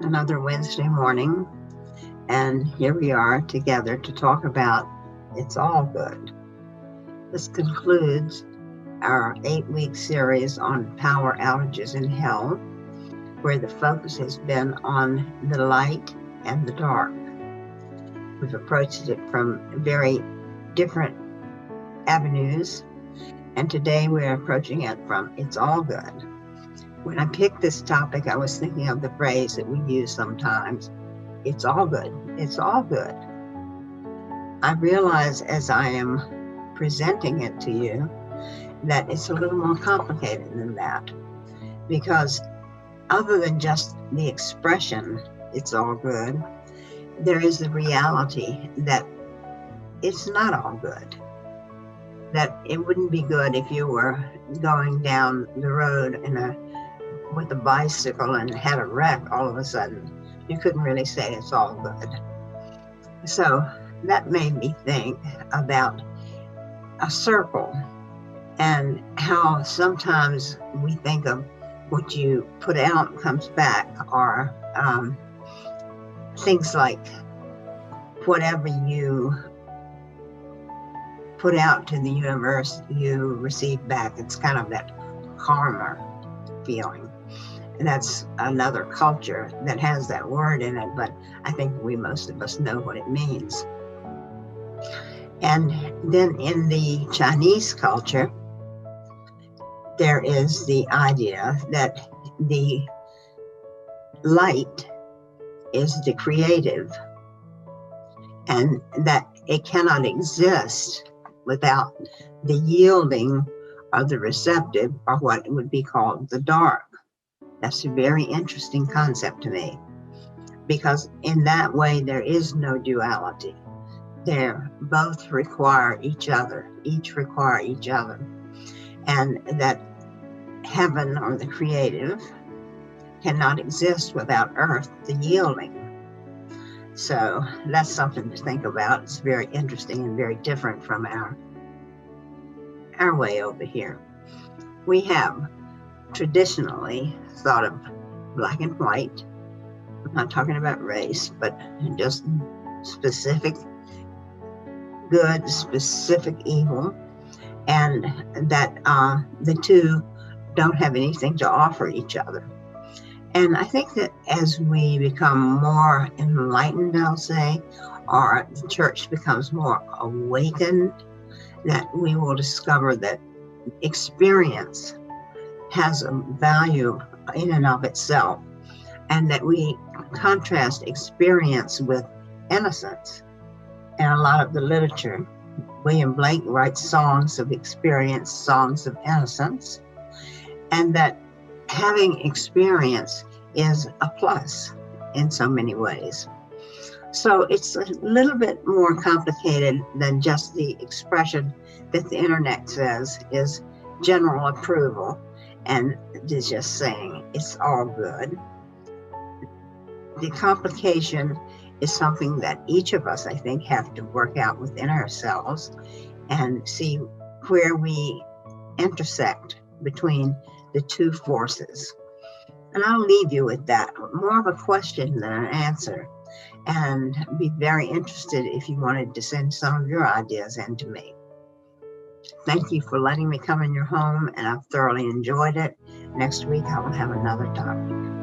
Another Wednesday morning, and here we are together to talk about It's All Good. This concludes our 8-week series on power outages in hell, where the focus has been on the light and the dark. We've approached it from very different avenues, and today we're approaching it from It's All Good. When I picked this topic, I was thinking of the phrase that we use sometimes, it's all good, it's all good. I realize as I am presenting it to you that it's a little more complicated than that, because other than just the expression, it's all good, there is the reality that it's not all good. That it wouldn't be good if you were going down the road with a bicycle and had a wreck all of a sudden. You couldn't really say it's all good. So that made me think about a circle and how sometimes we think of what you put out comes back, or things like whatever you put out to the universe, you receive back. It's kind of that karma feeling. And that's another culture that has that word in it, but I think most of us know what it means. And then in the Chinese culture, there is the idea that the light is the creative, and that it cannot exist without the yielding of the receptive, or what would be called the dark. That's a very interesting concept to me, because in that way there is no duality. They both require each other, each require each other, and that heaven, or the creative, cannot exist without earth, the yielding. So that's something to think about. It's very interesting and very different from our way over here. We have traditionally thought of black and white. I'm not talking about race, but just specific good, specific evil, and that the two don't have anything to offer each other. And I think that as we become more enlightened, I'll say, or the church becomes more awakened, that we will discover that experience has a value in and of itself, and that we contrast experience with innocence. In a lot of the literature, William Blake writes songs of experience, songs of innocence, and that having experience is a plus in so many ways. So it's a little bit more complicated than just the expression that the internet says is general approval, and is just saying it's all good. The complication is something that each of us, I think, have to work out within ourselves and see where we intersect between the two forces. And I'll leave you with that, more of a question than an answer, and be very interested if you wanted to send some of your ideas in to me. Thank you for letting me come in your home, and I've thoroughly enjoyed it. Next week, I will have another topic.